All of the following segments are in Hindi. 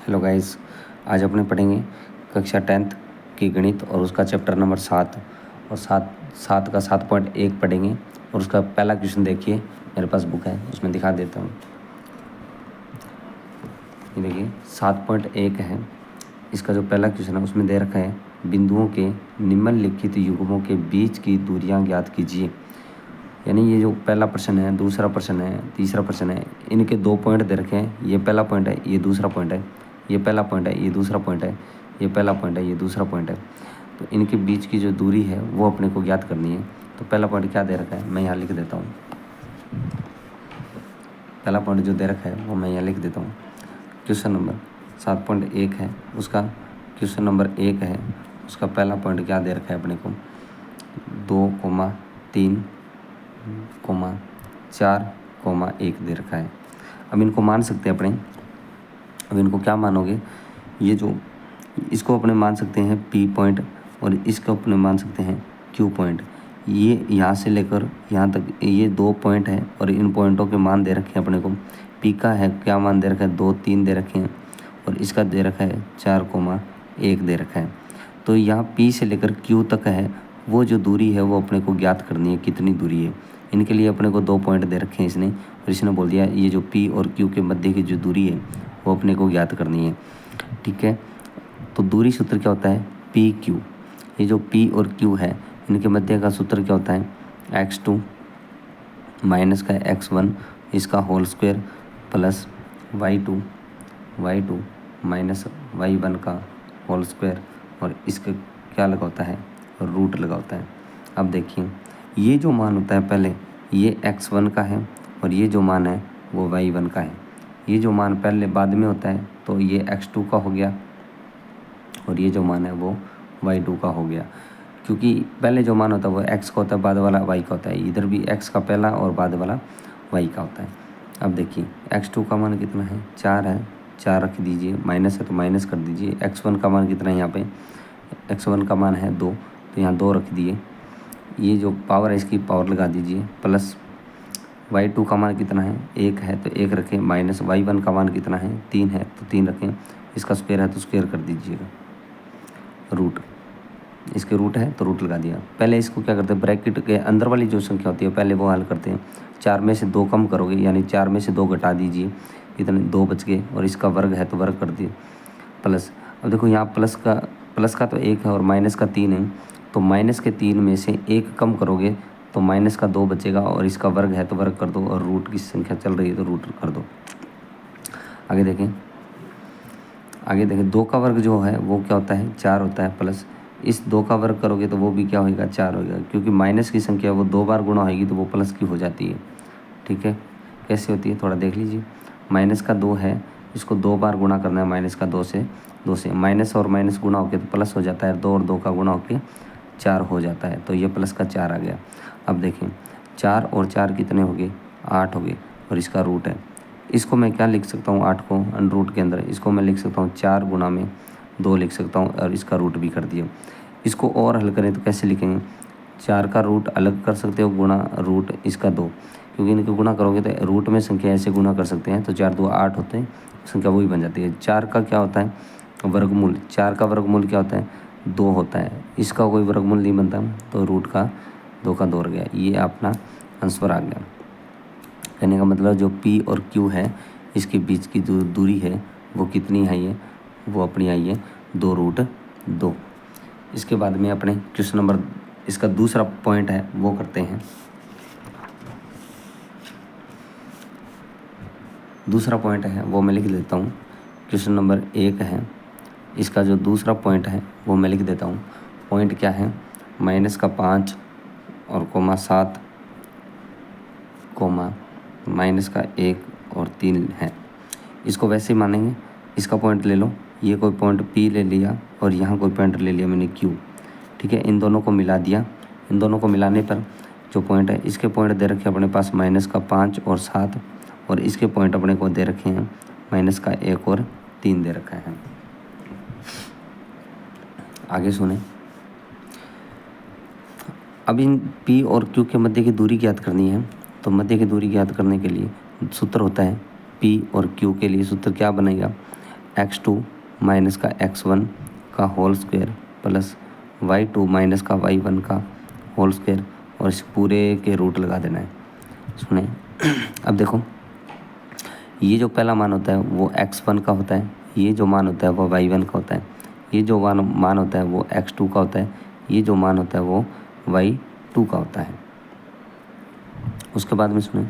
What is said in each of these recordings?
हेलो गाइस, आज अपने पढ़ेंगे कक्षा 10th की गणित और उसका चैप्टर नंबर 7 और 7 का 7.1 पढ़ेंगे। और उसका पहला क्वेश्चन देखिए, मेरे पास बुक है उसमें दिखा देता हूँ। ये देखिए 7.1 है, इसका जो पहला क्वेश्चन है उसमें दे रखा है बिंदुओं के निम्नलिखित युग्मों के बीच की दूरियां ज्ञात कीजिए। यानी ये जो पहला प्रश्न है, दूसरा प्रश्न है, तीसरा प्रश्न है, इनके 2 पॉइंट दे रखे हैं। ये पहला पॉइंट है, ये दूसरा पॉइंट है, ये पहला पॉइंट है, ये दूसरा पॉइंट है, ये पहला पॉइंट है, ये दूसरा पॉइंट है। तो इनके बीच की जो दूरी है वो अपने को ज्ञात करनी है। तो पहला पॉइंट क्या दे रखा है मैं यहाँ लिख देता हूँ। पहला पॉइंट जो दे रखा है वो मैं यहाँ लिख देता हूँ। क्वेश्चन नंबर 7.1 है, उसका क्वेश्चन नंबर 1 है, उसका पहला पॉइंट क्या दे रखा है अपने को 2,3,4,1 दे रखा है। अब इनको मान सकते हैं अपने। अब इनको क्या मानोगे, ये जो इसको अपने मान सकते हैं P पॉइंट और इसको अपने मान सकते हैं Q पॉइंट। ये यहाँ से लेकर यहाँ तक ये 2 पॉइंट है और इन पॉइंटों के मान दे रखे हैं अपने को। P का है क्या मान दे रखा है 2, 3 दे रखे हैं और इसका दे रखा है 4,1 दे रखा है। तो यहाँ P से लेकर Q तक है, वो जो दूरी है वो अपने को ज्ञात करनी है कितनी दूरी है। इनके लिए अपने को 2 पॉइंट दे रखे हैं इसने, और इसने बोल दिया ये जो P और Q के मध्य की जो दूरी है वो अपने को ज्ञात करनी है। ठीक है, तो दूरी सूत्र क्या होता है PQ। ये जो P और Q है इनके मध्य का सूत्र क्या होता है x2 माइनस का x1 इसका whole square plus y2 minus y1 का होल स्क्वायर, और इसका क्या लगा होता है रूट लगा होता है। अब देखिए ये जो मान होता है पहले ये x1 का है और ये जो मान है वो y1 का है। ये जो मान पहले बाद में होता है तो ये x2 का हो गया और ये जो मान है वो y2 का हो गया, क्योंकि पहले जो मान होता है वो x का होता है, बाद वाला y का होता है। इधर भी x का पहला और बाद वाला y का होता है। अब देखिए x2 का मान कितना है 4 है, 4 रख दीजिए, माइनस है तो माइनस कर दीजिए। x1 का मान कितना है यहाँ पे x1 का मान है 2, तो यहाँ 2 रख दिए। ये जो पावर है इसकी पावर लगा दीजिए, प्लस y2 का मान कितना है 1 है तो 1 रखें, माइनस y1 का मान कितना है 3 है तो 3 रखें, इसका स्क्वायर है तो स्क्वायर कर दीजिएगा। रूट, इसके रूट है तो रूट लगा दिया। पहले इसको क्या करते हैं ब्रैकेट के अंदर वाली जो संख्या होती है पहले वो हल करते हैं। 4 में से 2 कम करोगे यानी 4 में से 2 घटा दीजिए, इतने 2 बच गए, और इसका वर्ग है तो वर्ग कर दिए प्लस। अब देखो यहाँ प्लस का तो 1 है और माइनस का 3 है, तो माइनस के 3 में से 1 कम करोगे तो माइनस का 2 बचेगा, और इसका वर्ग है तो वर्ग कर दो, और रूट की संख्या चल रही है तो रूट कर दो। आगे देखें 2 का वर्ग जो है वो क्या होता है 4 होता है, प्लस इस 2 का वर्ग करोगे तो वो भी क्या होगा 4 होगा, क्योंकि माइनस की संख्या वो 2 बार गुणा होगी तो वो प्लस की हो जाती है। ठीक है, कैसे होती है थोड़ा देख लीजिए। माइनस का 2 है, इसको 2 बार गुणा करना है, माइनस का 2 से माइनस और माइनस गुणा होकर तो प्लस हो जाता है, 2 और 2 का गुणा होकर 4 हो जाता है, तो ये प्लस का 4 आ गया। अब देखें 4 और 4 कितने हो गए 8 हो गए, और इसका रूट है। इसको मैं क्या लिख सकता हूँ 8 को अंडर रूट के अंदर, इसको मैं लिख सकता हूँ 4 गुणा में 2 लिख सकता हूँ, और इसका रूट भी कर दिया। इसको और हल करें तो कैसे लिखेंगे 4 का रूट अलग कर सकते हो गुणा रूट इसका 2, क्योंकि इनके गुणा करोगे तो रूट में संख्या ऐसे गुणा कर सकते हैं, तो 4 2 8 होते हैं, संख्या वही बन जाती है। 4 का क्या होता है वर्गमूल, 4 का वर्गमूल क्या होता है 2 होता है, इसका कोई वर्गमूल नहीं बनता, तो रूट का 2 का 2 रह गया। ये अपना आंसर आ गया। कहने का मतलब जो P और Q है इसके बीच की जो दूरी है वो कितनी आई है, वो अपनी आई है 2√2। इसके बाद में अपने क्वेश्चन नंबर इसका दूसरा पॉइंट है वो करते हैं। दूसरा पॉइंट है वो मैं लिख देता हूँ। क्वेश्चन नंबर 1 है, इसका जो दूसरा पॉइंट है वो मैं लिख देता हूँ। पॉइंट क्या है -5 और -7 -1 और 3 है। इसको वैसे ही मानेंगे, इसका पॉइंट ले लो, ये कोई पॉइंट P ले लिया और यहाँ कोई पॉइंट ले लिया मैंने Q। ठीक है, इन दोनों को मिला दिया। इन दोनों को मिलाने पर जो पॉइंट है इसके पॉइंट दे रखे अपने पास -5 और 7, और इसके पॉइंट अपने को दे रखे हैं -1 और 3 दे रखा है। आगे सुने, अब इन P और Q के मध्य की दूरी ज्ञात करनी है। तो मध्य की दूरी ज्ञात करने के लिए सूत्र होता है P और Q के लिए सूत्र क्या बनेगा x2 माइनस का x1 का whole square plus y2 minus का y1 का होल स्क्वायर और इस पूरे के रूट लगा देना है। सुने अब देखो, ये जो पहला मान होता है वो x1 का होता है, ये जो मान होता है वो y1 का होता है, ये जो मान होता है वो x2 का होता है, ये जो मान होता है वो y2 का होता है। उसके बाद में सुने,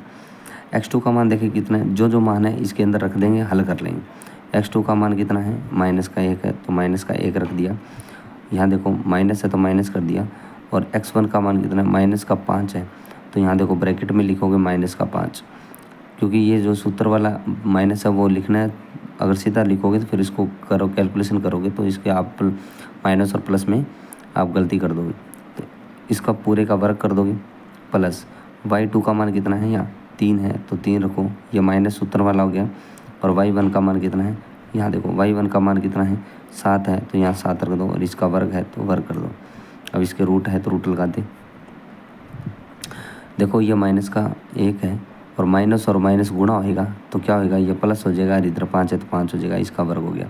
x2 का मान देखिए कितना है, जो जो मान है इसके अंदर रख देंगे, हल कर लेंगे। x2 का मान कितना है, माइनस का 1 है तो माइनस का 1 रख दिया, यहाँ देखो माइनस है तो माइनस कर दिया। और x1 का मान कितना है, माइनस का 5 है तो यहाँ देखो ब्रैकेट में लिखोगे माइनस का 5, क्योंकि ये जो सूत्र वाला माइनस है वो लिखना है। अगर सीधा लिखोगे तो फिर इसको करो, कैलकुलेशन करोगे तो इसके आप माइनस और प्लस में आप गलती कर दोगे, तो इसका पूरे का वर्ग कर दोगे। प्लस y2 का मान कितना है, यहाँ 3 है तो 3 रखो, ये माइनस सूत्र वाला हो गया। और y1 का मान कितना है, यहाँ देखो y1 का मान कितना है, 7 है तो यहाँ 7 रख दो, और इसका वर्ग है तो वर्ग कर दो। अब इसके रूट है तो रूट लगा दे। देखो ये माइनस का 1 है और माइनस गुणा होएगा तो क्या होएगा, ये प्लस हो जाएगा, इधर 5 है तो 5 हो जाएगा, इसका वर्ग हो गया।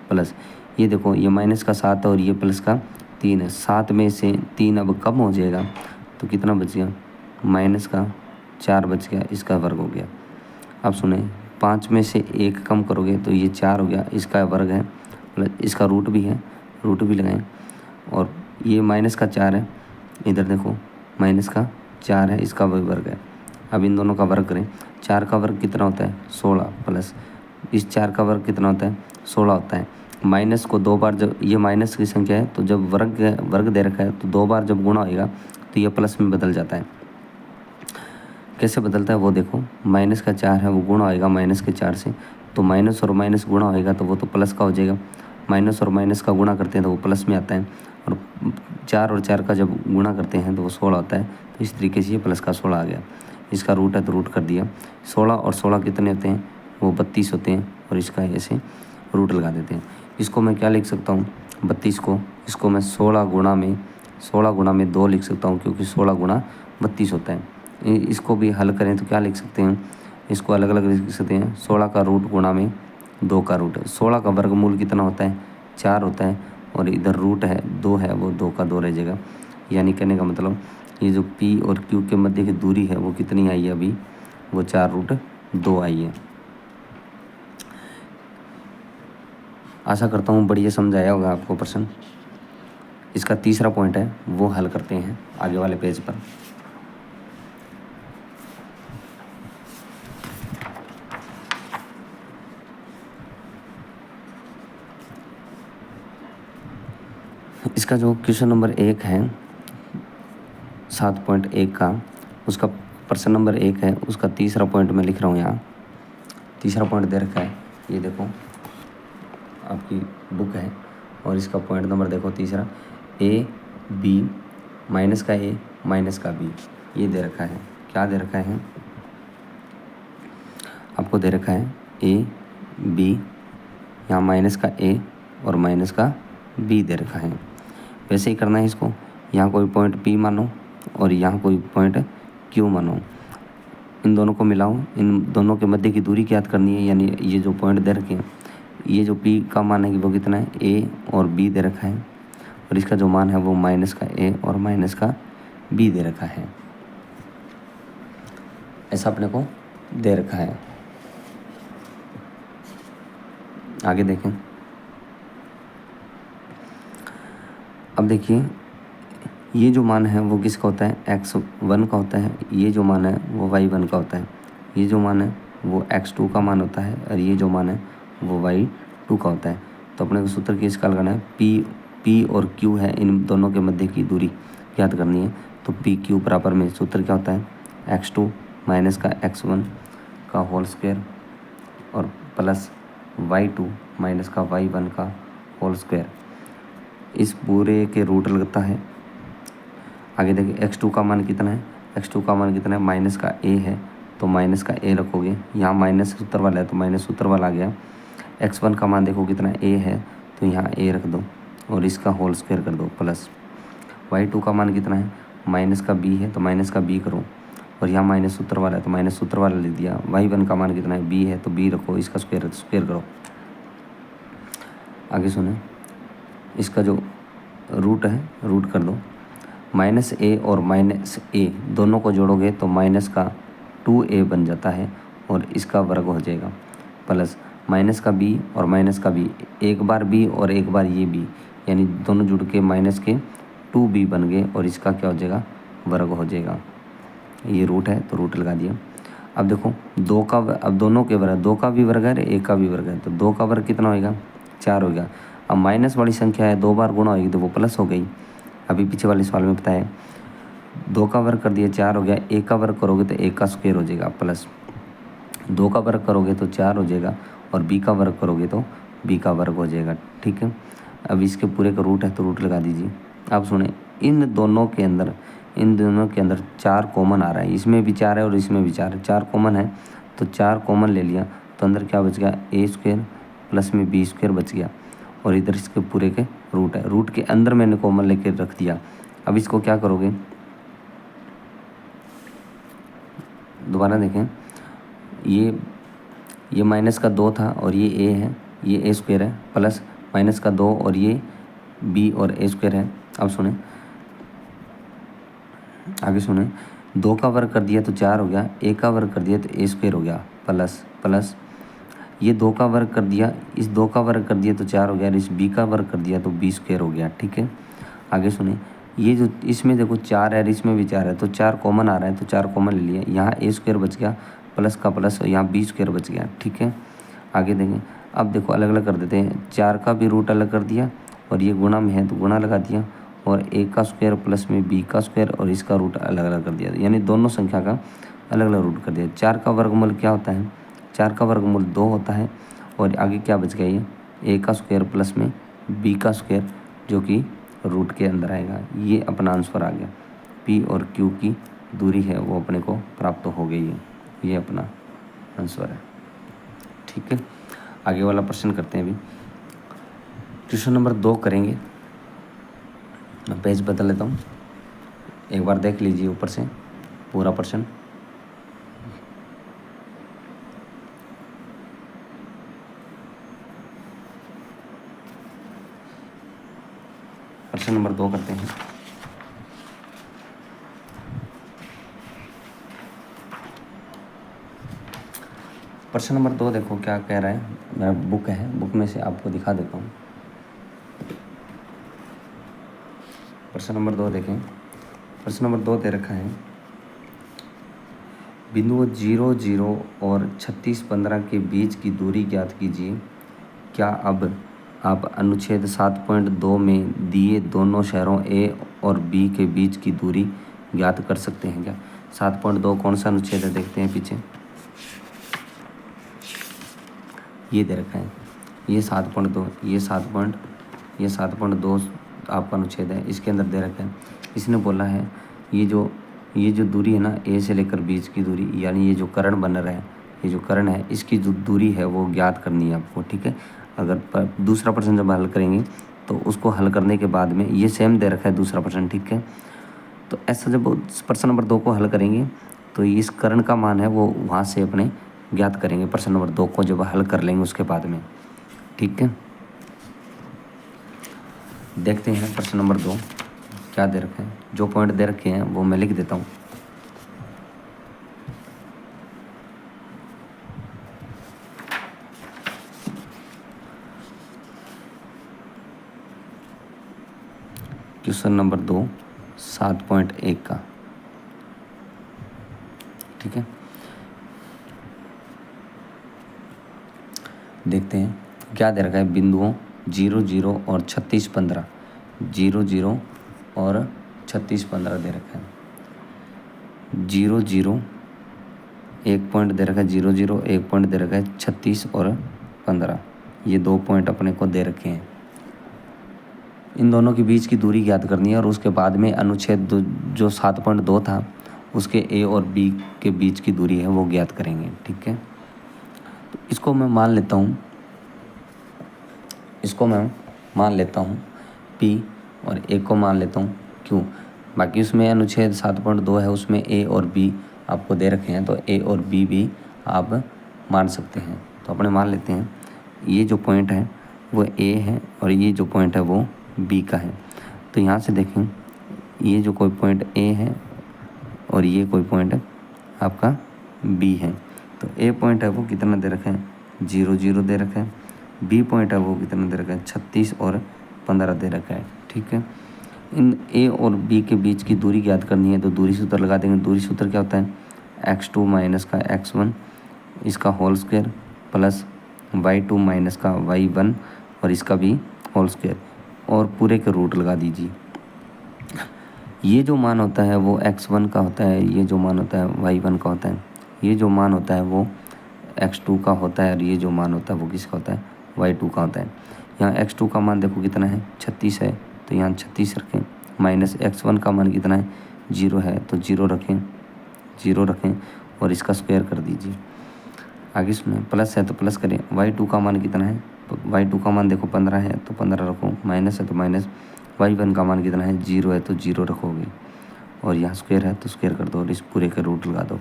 प्लस ये देखो ये माइनस का 7 है और ये प्लस का 3 है, 7 में से 3 अब कम हो जाएगा तो कितना बच गया, माइनस का 4 बच गया, इसका वर्ग हो गया। अब सुने, 5 में से 1 कम करोगे तो ये 4 हो गया, इसका वर्ग है, प्लस इसका रूट भी है, रूट भी लगाएं। और ये माइनस का 4 है, इधर देखो माइनस का 4 है, इसका भी वर्ग है। अब इन दोनों का वर्ग करें, 4 का वर्ग कितना होता है, 16, प्लस इस 4 का वर्ग कितना होता है, 16 होता है। माइनस को 2 बार, जब ये माइनस की संख्या है तो जब वर्ग दे रखा है तो 2 बार जब गुणा होएगा तो ये प्लस में बदल जाता है। कैसे बदलता है वो देखो, माइनस का 4 है वो गुणा होएगा माइनस के 4 से, तो माइनस और माइनस गुणा होएगा तो वो तो प्लस का हो जाएगा। माइनस और माइनस का गुणा करते हैं तो वो प्लस में आता है, और 4 और 4 का जब गुणा करते हैं तो वो 16 होता है। तो इस तरीके से ये प्लस का 16 आ गया, इसका रूट है तो रूट कर दिया। 16 और 16 कितने होते हैं, वो 32 होते हैं, और इसका ऐसे रूट लगा देते हैं। इसको मैं क्या लिख सकता हूँ, 32 को, इसको मैं 16 गुणा में 2 लिख सकता हूँ, क्योंकि 16 गुणा 32 होता है। इसको भी हल करें तो क्या लिख सकते हैं, इसको अलग अलग लिख सकते हैं, 16 का रूट गुणा में 2 का रूट। 16 का वर्गमूल कितना होता है, 4 होता है, और इधर रूट है 2 है, वो 2 का 2 रह जाएगा। यानी कहने का मतलब ये जो P और Q के मध्य की दूरी है वो कितनी आई है अभी, वो 4√2 आई है। आशा करता हूँ बढ़िया समझाया होगा आपको प्रश्न। इसका तीसरा पॉइंट है वो हल करते हैं आगे वाले पेज पर। इसका जो क्वेश्चन नंबर 1 है 7.1 का, उसका प्रश्न नंबर 1 है, उसका तीसरा पॉइंट मैं लिख रहा हूँ यहाँ। तीसरा पॉइंट दे रखा है, ये देखो आपकी बुक है, और इसका पॉइंट नंबर देखो तीसरा, ए बी माइनस का ए माइनस का बी, ये दे रखा है। क्या दे रखा है आपको, दे रखा है ए बी, यहाँ माइनस का ए और माइनस का बी दे रखा है। वैसे ही करना है इसको, यहाँ कोई पॉइंट P मानो और यहाँ कोई पॉइंट Q मानो, इन दोनों को मिलाओ, इन दोनों के मध्य की दूरी ज्ञात करनी है। यानी ये जो पॉइंट दे रखे हैं, ये जो P का मान है कि वो कितना है, A और B दे रखा है, और इसका जो मान है वो माइनस का A और माइनस का B दे रखा है। ऐसा अपने को दे रखा है। आगे देखें, अब देखिए ये जो मान है वो किसका होता है, x1 का होता है, ये जो मान है वो y1 का होता है, ये जो मान है वो x2 का मान होता है, और ये जो मान है वो y2 का होता है। तो अपने को सूत्र की इसका लगाना है, P और Q है, इन दोनों के मध्य की दूरी याद करनी है। तो PQ बराबर में सूत्र क्या होता है, x2 माइनस का x1 का होल स्क्वायर और प्लस y2 माइनस का y1 का होल स्क्वायर, इस पूरे के रूट लगता है। आगे देखिए x2 का मान कितना है, x2 का मान कितना है, माइनस का a है तो माइनस का a रखोगे, यहाँ माइनस सूत्र वाला है तो माइनस सूत्र वाला आ गया। x1 का मान देखो कितना a है तो यहाँ a रख दो और इसका होल स्क्वायर कर दो, प्लस y2 का मान कितना है, माइनस का b है तो माइनस का b करो, और यहाँ माइनस सूत्र वाला है तो माइनस सूत्र वाला लिख दिया। y1 का मान कितना है, b है तो b रखो, इसका स्क्वायर करो। आगे सुने, इसका जो रूट है रूट कर दो, -a और -a दोनों को जोड़ोगे तो माइनस का 2a बन जाता है और इसका वर्ग हो जाएगा, प्लस माइनस का b और माइनस का b, एक बार b और एक बार ये b, यानी दोनों जुड़ के माइनस के 2b बन गए और इसका क्या हो जाएगा, वर्ग हो जाएगा। ये रूट है तो रूट लगा दिया। अब देखो दो का अब दोनों के वर्ग, दो का भी वर्ग है एक का भी वर्ग है, तो दो का वर्ग कितना होएगा, 4 होगा। अब माइनस वाली संख्या है, दो बार गुणा होगी तो वो प्लस हो गई। अभी पीछे वाले सवाल में बताया दो का वर्ग कर दिया 4 हो गया, एक का वर्ग करोगे तो एक का स्क्वायर हो जाएगा, प्लस दो का वर्ग करोगे तो 4 हो जाएगा और b का वर्ग करोगे तो b का वर्ग हो जाएगा। ठीक है, अब इसके पूरे का रूट है तो रूट लगा दीजिए। अब सुने, इन दोनों के अंदर 4 कॉमन आ रहा है, इसमें भी 4 है और इसमें भी 4 है, 4 कॉमन है तो 4 कॉमन ले लिया तो अंदर क्या बच गया, a स्क्वायर प्लस में b स्क्वायर बच गया और इधर इसके पूरे के रूट है, रूट के अंदर मैंने कॉमन लेके रख दिया। अब इसको क्या करोगे, दोबारा देखें, ये माइनस का 2 था और ये a है, ये a स्क्वायर है, प्लस माइनस का 2 और ये b और a स्क्वायर है। अब सुने, आगे सुने, 2 का वर्ग कर दिया तो 4 हो गया, a का वर्ग कर दिया तो a स्क्वायर हो गया, प्लस ये 2 का वर्ग कर दिया, इस 2 का वर्ग कर दिया तो 4 हो गया, इस b का वर्ग कर दिया तो b स्क्वायर हो गया। ठीक है, आगे सुने, ये जो इसमें देखो 4 है, इसमें भी 4 है तो 4 कॉमन आ रहा है तो 4 कॉमन ले लिया, यहाँ a स्क्वायर बच गया प्लस का प्लस, यहाँ b स्क्वायर बच गया। ठीक है, आगे देखें, अब देखो अलग अलग कर देते हैं, 4 का भी रूट अलग कर दिया और ये गुणा में है तो गुणा लगा दिया और a का स्क्वायर प्लस में b का स्क्वायर और इसका रूट अलग अलग कर दिया, यानी दोनों संख्या का अलग अलग रूट कर दिया। 4 का वर्गमूल क्या होता है, 4 का वर्गमूल 2 होता है और आगे क्या बच गया, ये a का स्क्वायर प्लस में b का स्क्वायर जो कि रूट के अंदर आएगा। ये अपना आंसर आ गया, p और q की दूरी है वो अपने को प्राप्त हो गई है, ये अपना आंसर है। ठीक है, आगे वाला प्रश्न करते हैं। अभी क्वेश्चन नंबर 2 करेंगे, मैं पेज बदल लेता हूँ, एक बार देख लीजिए ऊपर से पूरा प्रश्न। प्रश्न नंबर 2 करते हैं। प्रश्न नंबर 2 देखो क्या कह रहा है, मेरा बुक है, बुक में से आपको दिखा देता हूँ। प्रश्न नंबर 2 देखें, प्रश्न नंबर 2 दे रखा है, बिंदुओं 0, 0 और 36, 15 के बीच की दूरी ज्ञात कीजिए। क्या अब आप अनुच्छेद 7.2 में दिए दोनों शहरों A और B के बीच की दूरी ज्ञात कर सकते हैं क्या? 7.2 कौन सा अनुच्छेद है, देखते हैं पीछे, ये दे रखा है, ये 7.2, ये 7.2 आपका अनुच्छेद है, इसके अंदर दे रखा है। इसने बोला है ये जो दूरी है ना, A से लेकर बीच की दूरी, यानी ये जो कर्ण बन रहा है, ये जो कर्ण है इसकी जो दूरी है वो ज्ञात करनी है आपको। ठीक है, अगर दूसरा प्रश्न जब हल करेंगे तो उसको हल करने के बाद में ये सेम दे रखा है दूसरा प्रश्न। ठीक है, तो ऐसा जब प्रश्न नंबर 2 को हल करेंगे तो इस कर्ण का मान है वो वहाँ से अपने ज्ञात करेंगे, प्रश्न नंबर 2 को जब हल कर लेंगे उसके बाद में। ठीक है, देखते हैं प्रश्न नंबर 2 क्या दे रखे हैं। जो पॉइंट दे रखे हैं वो मैं लिख देता हूँ। क्वेश्चन नंबर 2 7.1 का, ठीक है, देखते हैं क्या दे रखा है। बिंदुओं 0, 0 और 36, 15, 0, 0 और 36, 15 दे रखा है। 0, 0 एक पॉइंट दे रखा है, 0, 0 एक पॉइंट दे रखा है, 36 और 15 ये 2 पॉइंट अपने को दे रखे हैं। इन दोनों के बीच की दूरी ज्ञात करनी है और उसके बाद में अनुच्छेद जो 7.2 था उसके A और B के बीच की दूरी है वो ज्ञात करेंगे। ठीक है, तो इसको मैं मान लेता हूँ P और A को मान लेता हूँ Q। बाकी उसमें अनुच्छेद 7.2 है, उसमें A और B आपको दे रखे हैं तो A और B भी आप मान सकते हैं। तो अपने मान लेते हैं ये जो पॉइंट है वो ए है और ये जो पॉइंट है वो बी का है। तो यहाँ से देखें, ये जो कोई पॉइंट ए है और ये कोई पॉइंट आपका बी है। तो ए पॉइंट है वो कितना दे रखा है, 0 0 दे रखा है। बी पॉइंट है वो कितना दे रखा है, 36 और 15 दे रखा है। ठीक है, इन ए और बी के बीच की दूरी ज्ञात करनी है तो दूरी सूत्र लगा देंगे। दूरी सूत्र क्या होता है, x2 माइनस का x1 इसका whole square plus y2 minus का y1 और इसका भी होल स्क्वायर और पूरे के रूट लगा दीजिए। ये जो मान होता है वो x1 का होता है, ये जो मान होता है y1 का होता है, ये जो मान होता है वो x2 का होता है और ये जो मान होता है वो किसका होता है, y2 का होता है। यहाँ x2 का मान देखो कितना है, 36 है तो यहाँ 36 रखें, माइनस x1 का मान कितना है, 0 है तो 0 रखें और इसका स्क्वायर कर दीजिए। आगे इसमें प्लस है तो प्लस करें। y2 का मान कितना है, y2 का मान देखो 15 है तो 15 रखो, माइनस है तो माइनस। y1 का मान कितना है, 0 है तो 0 रखोगे और यहाँ स्क्वायर है तो स्क्वायर कर दो और इस पूरे के रूट लगा दो।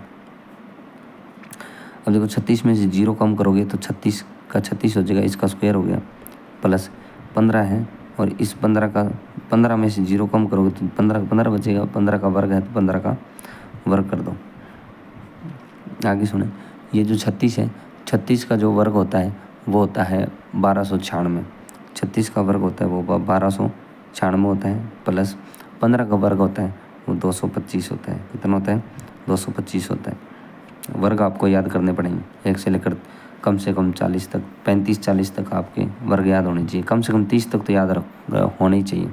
अब देखो 36 में से 0 कम करोगे तो 36 का 36 हो जाएगा, इसका स्क्वायर हो गया, प्लस 15 है और इस 15 में से 0 कम करोगे तो 15 बचेगा, 15 का वर्ग है तो 15 का वर्ग कर दो। आगे सुने, ये जो 36 है, 36 का जो वर्ग होता है वो होता है 1296। 36 का वर्ग होता है वो 1296 होता है, प्लस 15 का वर्ग होता है वो 225 होता है। कितना होता है, 225 होता है। वर्ग आपको याद करने पड़ेंगे, 1 से लेकर कम से कम 40 तक, 35-40 तक आपके वर्ग याद होने चाहिए, कम से कम 30 तक तो याद होने ही चाहिए।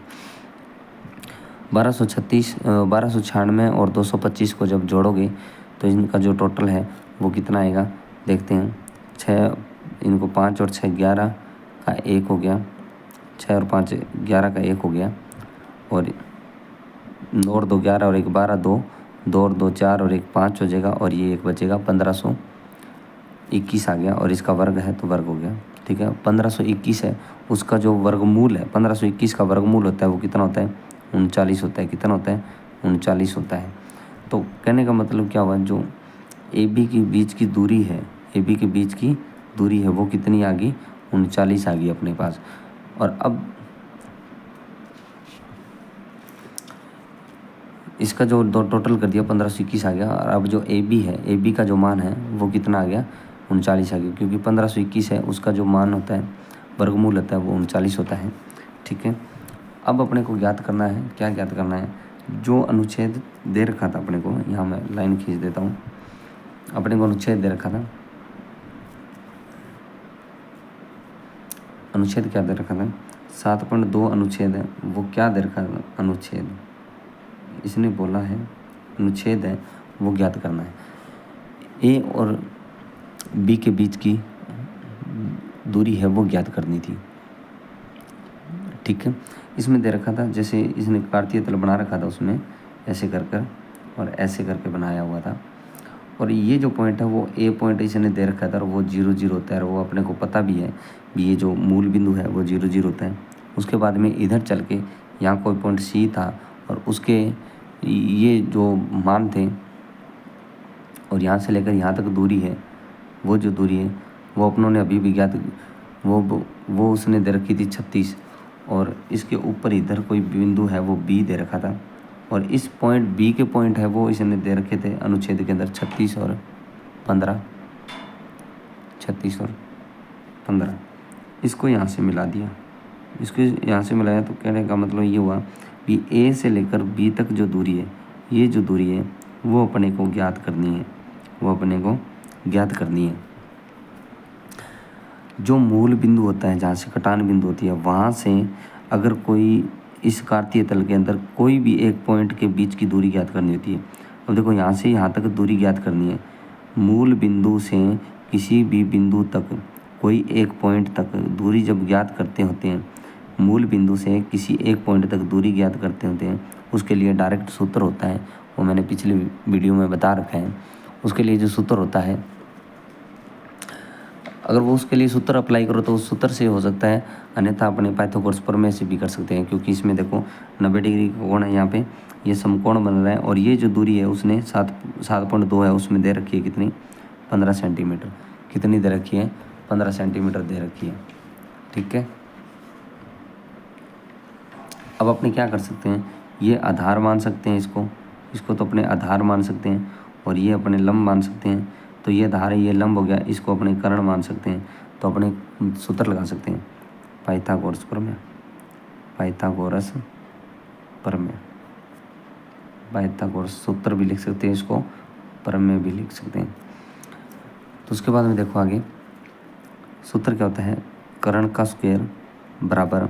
1296 और 225 को जब जोड़ोगे तो इनका जो टोटल है वो कितना आएगा, देखते हैं। 6 इनको 5 और 6 11 का 1 हो गया, 6 और 5 11 का 1 हो गया और 9 और 2 11 और 1 12, 2 और 2 4 और 1 5 हो जाएगा और ये 1 बचेगा, 1521 आ गया और इसका वर्ग है तो वर्ग हो गया। ठीक है, 1521 है, उसका जो वर्गमूल है 1521 का वर्गमूल होता है वो कितना होता है, 39 होता है। कितना होता है, 39 होता है। तो कहने का मतलब क्या हुआ, जो ए बी के बीच की दूरी है, ए बी के बीच की दूरी है वो कितनी आ गई, 39 आ गई अपने पास। और अब इसका जो दो टोटल कर दिया 1521 आ गया और अब जो ए बी है, ए बी का जो मान है वो कितना आ गया, 39 आ गया, क्योंकि 1521 है उसका जो मान होता है वर्गमूल होता है वो 39 होता है। ठीक है, अब अपने को ज्ञात करना है, क्या ज्ञात करना है, जो अनुच्छेद दे रखा था अपने को, यहाँ मैं लाइन खींच देता हूँ, अपने को अनुच्छेद दे रखा था, अनुच्छेद क्या दे रखा था, 7.2 अनुच्छेद है, वो क्या दे रखा था, अनुच्छेद इसने बोला है अनुच्छेद है वो ज्ञात करना है। ए और बी के बीच की दूरी है वो ज्ञात करनी थी। ठीक है, इसमें दे रखा था, जैसे इसने कार्तीय तल बना रखा था उसमें ऐसे कर और ऐसे करके बनाया हुआ था और ये जो पॉइंट है वो ए पॉइंट इसने दे रखा था और वो 0 0 होता है और वो अपने को पता भी है कि ये जो मूल बिंदु है वो 0 0 होता है। उसके बाद में इधर चल के यहाँ कोई पॉइंट सी था और उसके ये जो मान थे और यहाँ से लेकर यहाँ तक दूरी है, वो जो दूरी है वो अपनों ने अभी भी ज्ञात, वो उसने दे रखी थी 36 और इसके ऊपर इधर कोई बिंदु है वो बी दे रखा था और इस पॉइंट बी के पॉइंट है वो इसने दे रखे थे अनुच्छेद के अंदर 36 और 15, 36 और 15। इसको यहाँ से मिला दिया, इसको यहाँ से मिलाया तो कहने का मतलब ये हुआ कि ए से लेकर बी तक जो दूरी है, ये जो दूरी है वो अपने को ज्ञात करनी है, वो अपने को ज्ञात करनी है। जो मूल बिंदु होता है, जहाँ से कटान बिंदु होती है, वहाँ से अगर कोई इस कार्तीय तल के अंदर कोई भी एक पॉइंट के बीच की दूरी ज्ञात करनी होती है। अब देखो यहाँ से यहाँ तक दूरी ज्ञात करनी है, मूल बिंदु से किसी भी बिंदु तक कोई एक पॉइंट तक दूरी जब ज्ञात करते होते हैं, मूल बिंदु से किसी एक पॉइंट तक दूरी ज्ञात करते होते हैं, उसके लिए डायरेक्ट सूत्र होता है, वो मैंने पिछले वीडियो में बता रखा है। उसके लिए जो सूत्र होता है, अगर वो उसके लिए सूत्र अप्लाई करो तो उस सूत्र से हो सकता है, अन्यथा अपने पाइथागोरस प्रमेय से भी कर सकते हैं, क्योंकि इसमें देखो 90 डिग्री का कोण है, यहाँ पे ये समकोण बन रहा है और ये जो दूरी है उसने 7.2 है, उसमें दे रखी है कितनी, 15 सेंटीमीटर। कितनी दे रखी है, 15 सेंटीमीटर दे रखी है। ठीक है, अब अपने क्या कर सकते हैं, ये आधार मान सकते हैं, इसको तो अपने आधार मान सकते हैं, और ये अपने लंब मान सकते हैं। तो ये आधार है, ये लंब हो गया, इसको अपने कर्ण मान सकते हैं। तो अपने सूत्र लगा सकते हैं, पाइथागोरस प्रमेय, पाइथागोरस प्रमेय, पाइथागोरस सूत्र भी लिख सकते हैं, इसको प्रमेय भी लिख सकते हैं। तो उसके बाद में देखो आगे सूत्र क्या होता है, कर्ण का स्क्वायर बराबर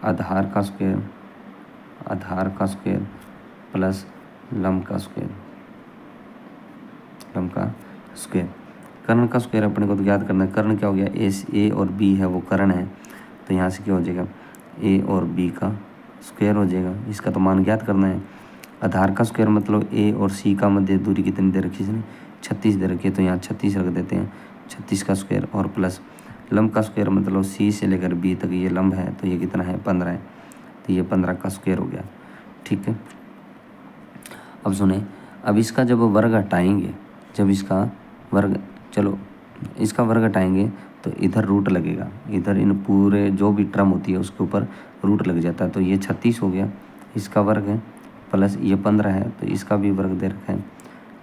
आधार का स्क्वायर, आधार का स्क्वायर प्लस लंब का स्क्वायर, लंब का स्क्वायर। कर्ण का स्क्वायर अपने को तो याद करना है, कर्ण क्या हो गया, ए और बी है वो कर्ण है, तो यहाँ से क्या हो जाएगा, ए और बी का स्क्वायर हो जाएगा, इसका तो मान ज्ञात करना है। आधार का स्क्वायर मतलब ए और सी का मध्य दूरी कितनी दे रखी है, 36 दे रखी है, तो यहाँ 36 रख देते हैं, 36 का स्क्वायर, और प्लस लंब का स्क्वायर मतलब सी से लेकर बी तक ये लंब है, तो ये कितना है, 15 है, तो ये 15 का स्क्वायर हो गया। ठीक है, अब सुने, अब इसका जब वर्ग हटाएंगे, जब इसका वर्ग, चलो इसका वर्ग हटाएंगे तो इधर रूट लगेगा, इधर इन पूरे जो भी टर्म होती है उसके ऊपर रूट लग जाता है, तो ये 36 हो गया, इसका वर्ग है, प्लस ये 15 है, तो इसका भी वर्ग दे रखा है।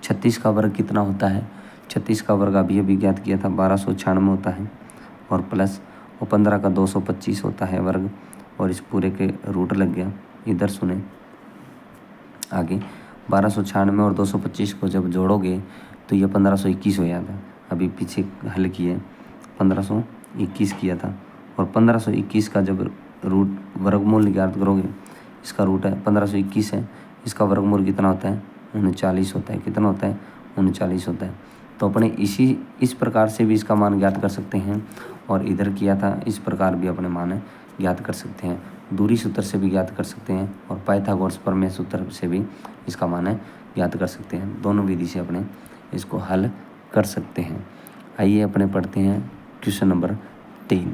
36 का वर्ग कितना होता है, 36 का वर्ग अभी अभी ज्ञात किया था, 1296 होता है, और प्लस वो 15 का 225 होता है वर्ग, और इस पूरे के रूट लग गया। इधर सुने आगे, 1296 और 225 को जब जोड़ोगे तो ये 1521 हो जाता है। अभी पीछे हल किए 1521 किया था, और 1521 का जब रूट वर्गमूल ज्ञात करोगे, इसका रूट है 1521 है, इसका वर्गमूल कितना होता है, 39 होता है, कितना होता है, 39 होता है। तो अपने इस प्रकार से भी इसका मान ज्ञात कर सकते हैं, और इधर किया था इस प्रकार भी अपने मान ज्ञात कर सकते हैं, दूरी सूत्र से भी ज्ञात कर सकते हैं, और पाइथागोरस प्रमेय सूत्र से भी इसका मान ज्ञात कर सकते हैं। दोनों विधि से अपने इसको हल कर सकते हैं। आइए अपने पढ़ते हैं क्वेश्चन नंबर 3।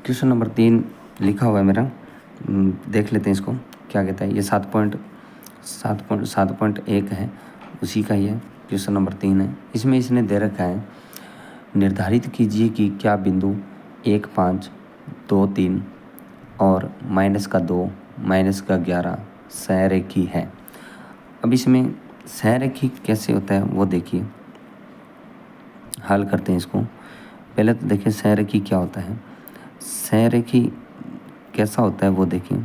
क्वेश्चन नंबर 3 लिखा हुआ है मेरा, देख लेते हैं इसको क्या कहता है। ये 7.1 है, उसी का ही है, क्वेश्चन नंबर 3 है। इसमें इसने दे रखा है, निर्धारित कीजिए कि क्या बिंदु 1, 5, 2, 3 और -2, -11 सहरेखी है। अब इसमें सहरेखी कैसे होता है वो देखिए, हल करते हैं इसको। पहले तो देखिए सहरेखी क्या होता है, सहरेखी कैसा होता है वो देखिए।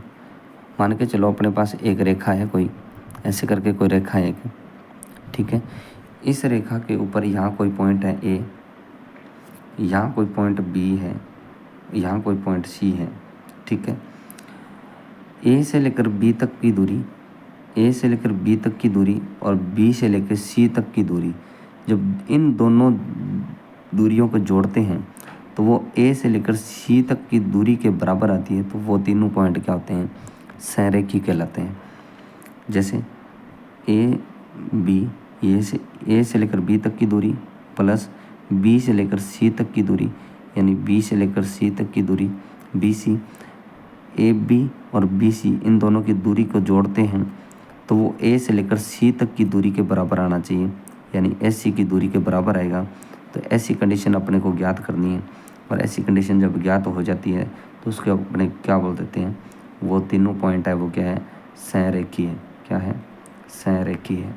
मान के चलो अपने पास एक रेखा है, कोई ऐसे करके कोई रेखा है एक, ठीक है। इस रेखा के ऊपर यहाँ कोई पॉइंट है ए, यहाँ कोई पॉइंट बी है, यहाँ कोई पॉइंट सी है, ठीक है। ए से लेकर बी तक की दूरी, ए से लेकर बी तक की दूरी और बी से लेकर सी तक की दूरी, जब इन दोनों दूरियों को जोड़ते हैं तो वो ए से लेकर सी तक की दूरी के बराबर आती है, तो वो तीनों पॉइंट क्या होते हैं, सहरेखी कहलाते हैं। जैसे ए बी, ए से लेकर बी तक की दूरी प्लस बी से लेकर सी तक की दूरी, यानी बी से लेकर सी तक की दूरी बी सी, ए बी और बी सी इन दोनों की दूरी को जोड़ते हैं तो वो ए से लेकर सी तक की दूरी के बराबर आना चाहिए, यानी एस सी की दूरी के बराबर आएगा। तो ऐसी कंडीशन अपने को ज्ञात करनी है, और ऐसी कंडीशन जब ज्ञात हो जाती है तो उसके अपने क्या बोल देते हैं, वो तीनों पॉइंट है वो क्या है, सहरेखी है। क्या है, सहरेखी है।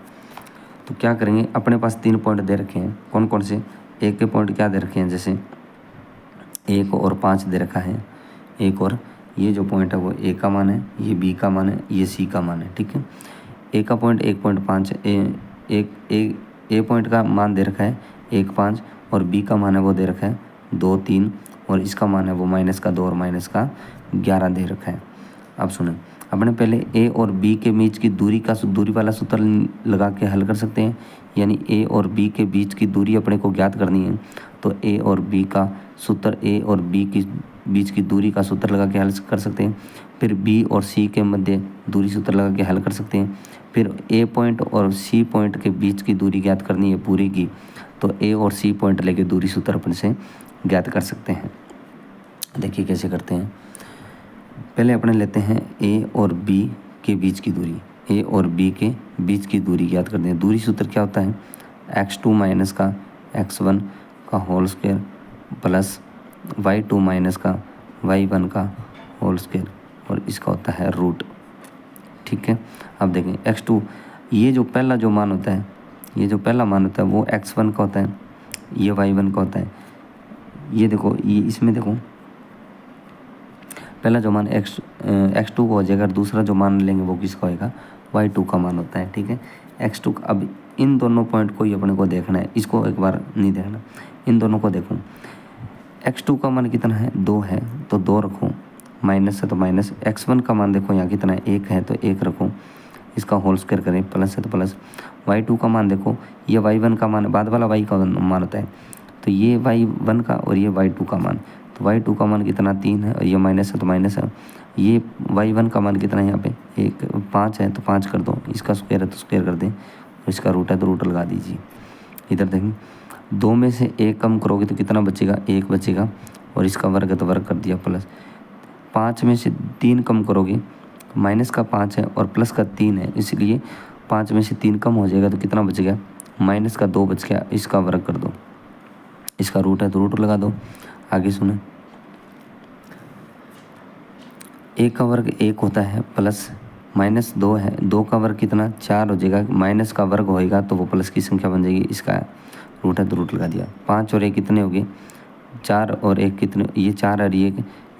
तो क्या करेंगे, अपने पास 3 पॉइंट दे रखे हैं, कौन कौन से, एक के पॉइंट क्या दे रखे हैं, जैसे 1 और 5 दे रखा है, 1 और ये जो पॉइंट है वो ए का मान है, ये बी का मान है, ये सी का मान है, ठीक है। ए का पॉइंट 1.5 ए पॉइंट का मान दे रखा है 1.5, और बी का मान है वो दे रखा है 2, 3, और इसका मान है वो -2 और -11 दे रखा है। अब सुने, अपने पहले ए और बी के बीच की दूरी वाला सूत्र लगा के हल कर सकते हैं, यानी ए और बी के बीच की दूरी अपने को ज्ञात करनी है, तो ए और बी का सूत्र, ए और बी की बीच की दूरी का सूत्र लगा के हल कर सकते हैं। फिर बी और सी के मध्य दूरी सूत्र लगा के हल कर सकते हैं। फिर ए पॉइंट और सी पॉइंट के बीच की दूरी ज्ञात करनी है पूरी की, तो ए और सी पॉइंट लेके दूरी सूत्र अपन से ज्ञात कर सकते हैं। देखिए कैसे करते हैं, पहले अपने लेते हैं ए और बी के बीच की दूरी, ए और बी के बीच की दूरी ज्ञात करते हैं। दूरी सूत्र क्या होता है, x2 माइनस का x1 का whole square plus y2 minus का y1 का होल स्क्वायर और इसका होता है रूट। ठीक है, अब देखें x2, ये जो पहला जो मान होता है, ये जो पहला मान होता है वो x1 का होता है, ये y1 का होता है। ये देखो, ये इसमें देखो पहला जो मान x2 का हो जाएगा, दूसरा जो मान लेंगे वो किसका होएगा, y2 का मान होता है। ठीक है, x2 का, अब इन दोनों पॉइंट को ही अपने को देखना है, इसको एक बार नहीं देखना, इन दोनों को देखो। x2 का मान कितना है, 2 है तो 2 रखो, माइनस है तो माइनस। x1 का मान देखो यहाँ कितना है, 1 है तो 1 रखो, इसका होल स्क्वायर करें, प्लस है तो प्लस। y2 का मान देखो, ये y1 का मान, बाद वाला y का मान होता है, तो ये y1 का और ये y2 का मान, तो y2 का मान कितना 3 है और ये माइनस है तो माइनस है। ये y1 का मान कितना है यहाँ पे, 5 है तो 5 कर दो, इसका स्क्वायर है तो स्क्वायर कर दें, और इसका रूट है तो रूट लगा दीजिए। इधर देखें, 2 में से 1 कम करोगे तो कितना बचेगा, 1 बचेगा, और इसका वर्ग है तो वर्ग कर दिया प्लस। 5 में से 3 कम करोगे, माइनस का 5 है और प्लस का 3 है, इसलिए 5 में से 3 कम हो जाएगा तो कितना बच गया, माइनस का 2 बच गया, इसका वर्ग कर दो, इसका रूट है तो रूट लगा दो। आगे सुने, 1 का वर्ग 1 होता है, प्लस माइनस 2 है, 2 का वर्ग कितना 4 हो जाएगा, माइनस का वर्ग होएगा तो वो प्लस की संख्या बन जाएगी, इसका रूट है तो रूट लगा दिया। 5 और 1 कितने हो गए, 4 और 1 कितने, ये 4 और ये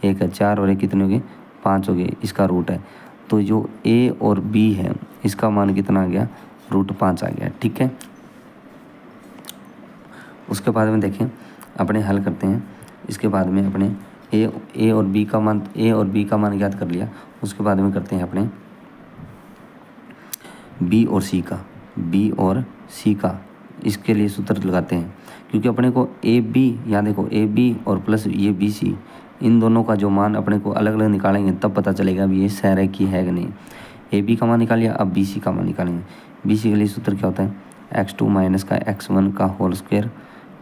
1 है, 4 और 1 कितने हो गए, 5 हो गए, इसका रूट है। तो जो a और b है इसका मान कितना आ गया, रूट 5 आ गया। ठीक है, उसके बाद में देखें अपने हल करते हैं। इसके बाद में अपने a और b का मान याद कर लिया, उसके बाद में करते हैं अपने b और c का, इसके लिए सूत्र लगाते हैं, क्योंकि अपने को ए बी, यहाँ देखो ए बी और प्लस ये बी सी, इन दोनों का जो मान अपने को अलग अलग निकालेंगे तब पता चलेगा अभी ये सरेखी है कि नहीं। ए बी का मान निकाल लिया, अब बी सी का मान निकालेंगे। बी सी के लिए सूत्र क्या होता है, x2 माइनस का x1 का whole square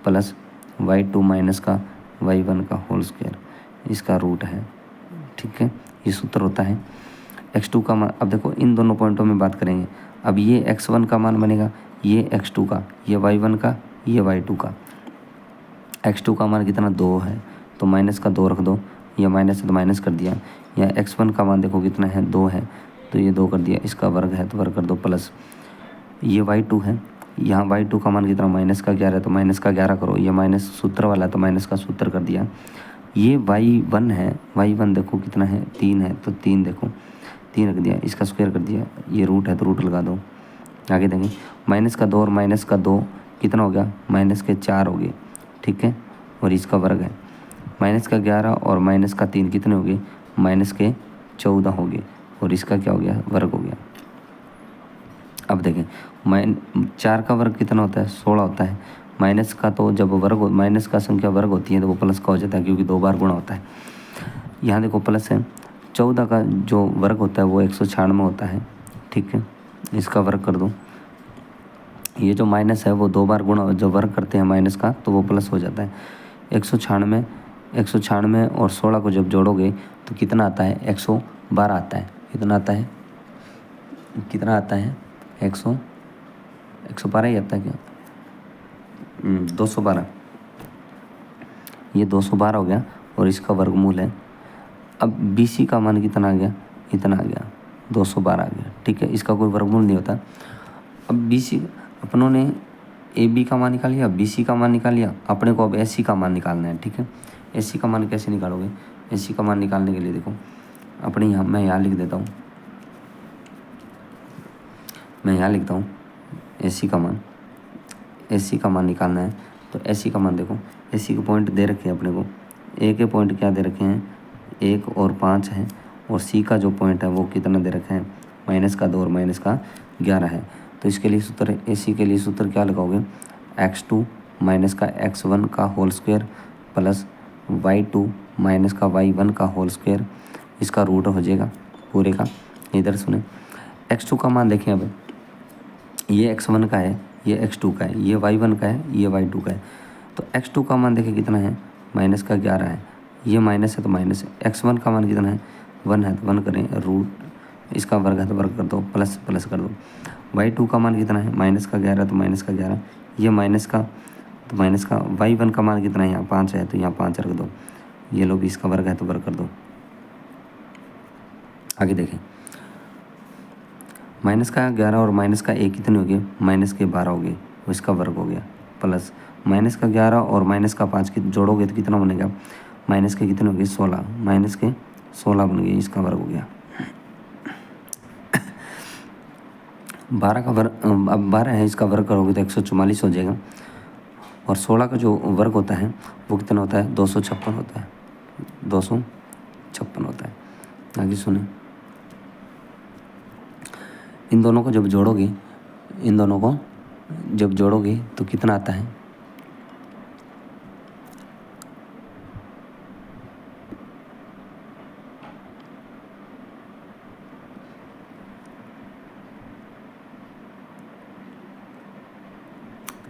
plus y2 minus का y1 का होल स्क्वायर, इसका रूट है। ठीक है, ये सूत्र होता है। x2 का मान, अब देखो इन दोनों पॉइंटों में बात करेंगे, अब ये x1 का मान बनेगा, ये x2 का, ये y1 का, ये y2 का। x2 का मान कितना 2 है तो माइनस का 2 रख दो, ये माइनस है तो माइनस कर दिया। यहाँ x1 का मान देखो कितना है 2 है तो ये 2 कर दिया, इसका वर्ग है तो वर्ग कर दो, प्लस ये y2 है, यहाँ y2 का मान कितना माइनस का 11 है तो माइनस का 11 करो, ये माइनस सूत्र वाला है तो माइनस का सूत्र कर दिया। ये y1 है, y1 देखो कितना है 3 है तो 3 देखो 3 रख दिया, इसका स्क्वायर कर दिया, ये रूट है तो रूट लगा दो। आगे देखें, माइनस का 2 और माइनस का 2 कितना हो गया, माइनस के 4 हो गए। ठीक है, और इसका वर्ग है, माइनस का 11 और माइनस का 3 कितने हो गए, माइनस के 14 हो गए, और इसका क्या हो गया, वर्ग हो गया। अब देखें, 4 का वर्ग कितना होता है, 16 होता है। माइनस का तो जब वर्ग, माइनस का संख्या वर्ग होती है तो वो प्लस का हो जाता है, क्योंकि 2 बार गुणा होता है। यहाँ देखो प्लस है, 14 का जो वर्ग होता है वो 196 होता है। ठीक है, इसका वर्ग कर दो, ये जो माइनस है वो 2 बार गुणा, जो वर्ग करते हैं माइनस का तो वो प्लस हो जाता है। 196 और 16 को जब जोड़ोगे तो कितना आता है, 112 आता है। कितना आता है, 112 ही आता है क्या, 212, ये 212 हो गया और इसका वर्गमूल है। अब बी सी का मान कितना आ गया, इतना आ गया, 212 आ गया। ठीक है, इसका कोई वर्गमूल नहीं होता। अब बी सी, अपनों ने ए बी का मान निकाल लिया, बी सी का मान निकाल लिया, अपने को अब एस सी का मान निकालना है। ठीक है, एस सी का मान कैसे निकालोगे, एस सी का मान निकालने के लिए देखो अपने यहाँ, मैं यहाँ लिख देता हूँ, मैं यहाँ लिखता हूँ एस सी का मान निकालना है। तो एस सी का मान देखो, एस सी के पॉइंट दे रखे हैं अपने को, ए के पॉइंट क्या दे रखे हैं, 1 और 5 है, और सी का जो पॉइंट है वो कितना दे रखा है, माइनस का 2 और माइनस का 11 है। तो इसके लिए सूत्र, ए सी के लिए सूत्र क्या लगाओगे, x2 माइनस का x1 का whole square plus y2 minus का y1 का होल स्क्वायर, इसका रूट हो जाएगा पूरे का। इधर सुने, x2 का मान देखें, अब ये x1 का है, ये x2 का है, ये y1 का है, ये y2 का है। तो x2 का मान देखें कितना है, माइनस का 11 है, ये माइनस है तो माइनस है। x1 का मान कितना है, 1 है तो 1 करें, रूट, इसका वर्ग है तो वर्ग कर दो, प्लस प्लस कर दो। y2 का मान कितना है, माइनस का 11 तो माइनस का 11, ये माइनस का, तो माइनस का y1 का मान कितना है, यहाँ 5 है तो यहाँ 5 रख दो। ये लो 20 का वर्ग है तो वर्ग कर दो। आगे देखें, माइनस का 11 और माइनस का 1 कितने हो गए, माइनस के 12 हो गए, तो इसका वर्ग हो गया, प्लस माइनस का 11 और माइनस का 5 की जोड़ोगे तो कितना बनेगा, माइनस के कितने हो गए 16, माइनस के 16 बन गए, इसका वर्ग हो गया। 12 का वर्ग, अब 12 है, इसका वर्ग करोगे तो 144 हो जाएगा। और 16 का जो वर्ग होता है वो कितना होता है, 256 होता है, 256 होता है। आगे सुने, इन दोनों को जब जोड़ोगे, इन दोनों को जब जोड़ोगे तो कितना आता है,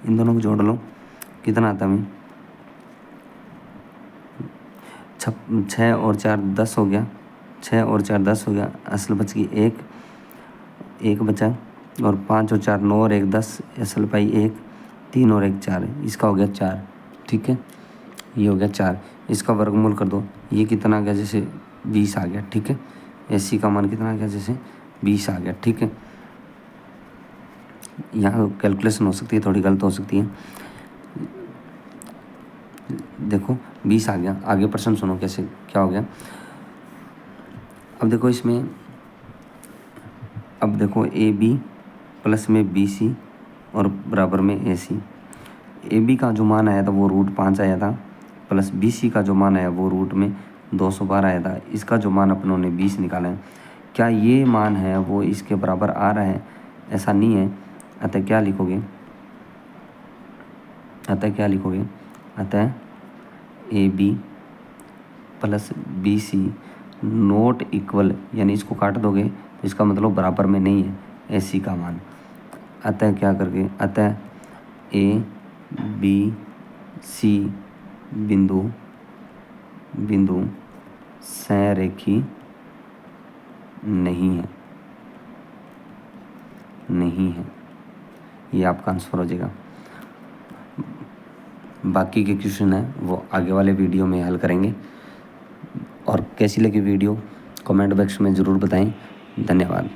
इन दोनों को जोड़ लो, कितना आता है, 6 और 4 10 हो गया, 6 और 4 10 हो गया, असल बच गई 1 बचा, और 5 और 4 9 और 1 10, असल पाई 1, 3 और 1 4, इसका हो गया 4। ठीक है, ये हो गया 4, इसका वर्गमूल कर दो, ये कितना आ गया, जैसे 20 आ गया। ठीक है, AC का मान कितना आ गया, जैसे 20 आ गया। ठीक है, यहाँ कैलकुलेशन हो सकती है, थोड़ी गलत हो सकती है। देखो 20 आ गया, आगे प्रश्न सुनो कैसे क्या हो गया। अब देखो इसमें, अब देखो AB प्लस में BC और बराबर में AC। AB का जो मान आया था वो √5 आया था, प्लस BC का जो मान आया वो रूट में 212 आया था। इसका जो मान अपनों ने 20 निकाला है, क्या ये मान है वो इसके बराबर आ रहा है, ऐसा नहीं है। अतः क्या लिखोगे, अतः AB plus BC note equal, यानी इसको काट दोगे तो इसका मतलब बराबर में नहीं है AC का मान। अतः क्या करके, अतः ABC बिंदु संरेखी नहीं है, ये आपका आंसर हो जाएगा। बाकी के क्वेश्चन है वो आगे वाले वीडियो में हल करेंगे। और कैसी लगी वीडियो कमेंट बॉक्स में ज़रूर बताएं। धन्यवाद।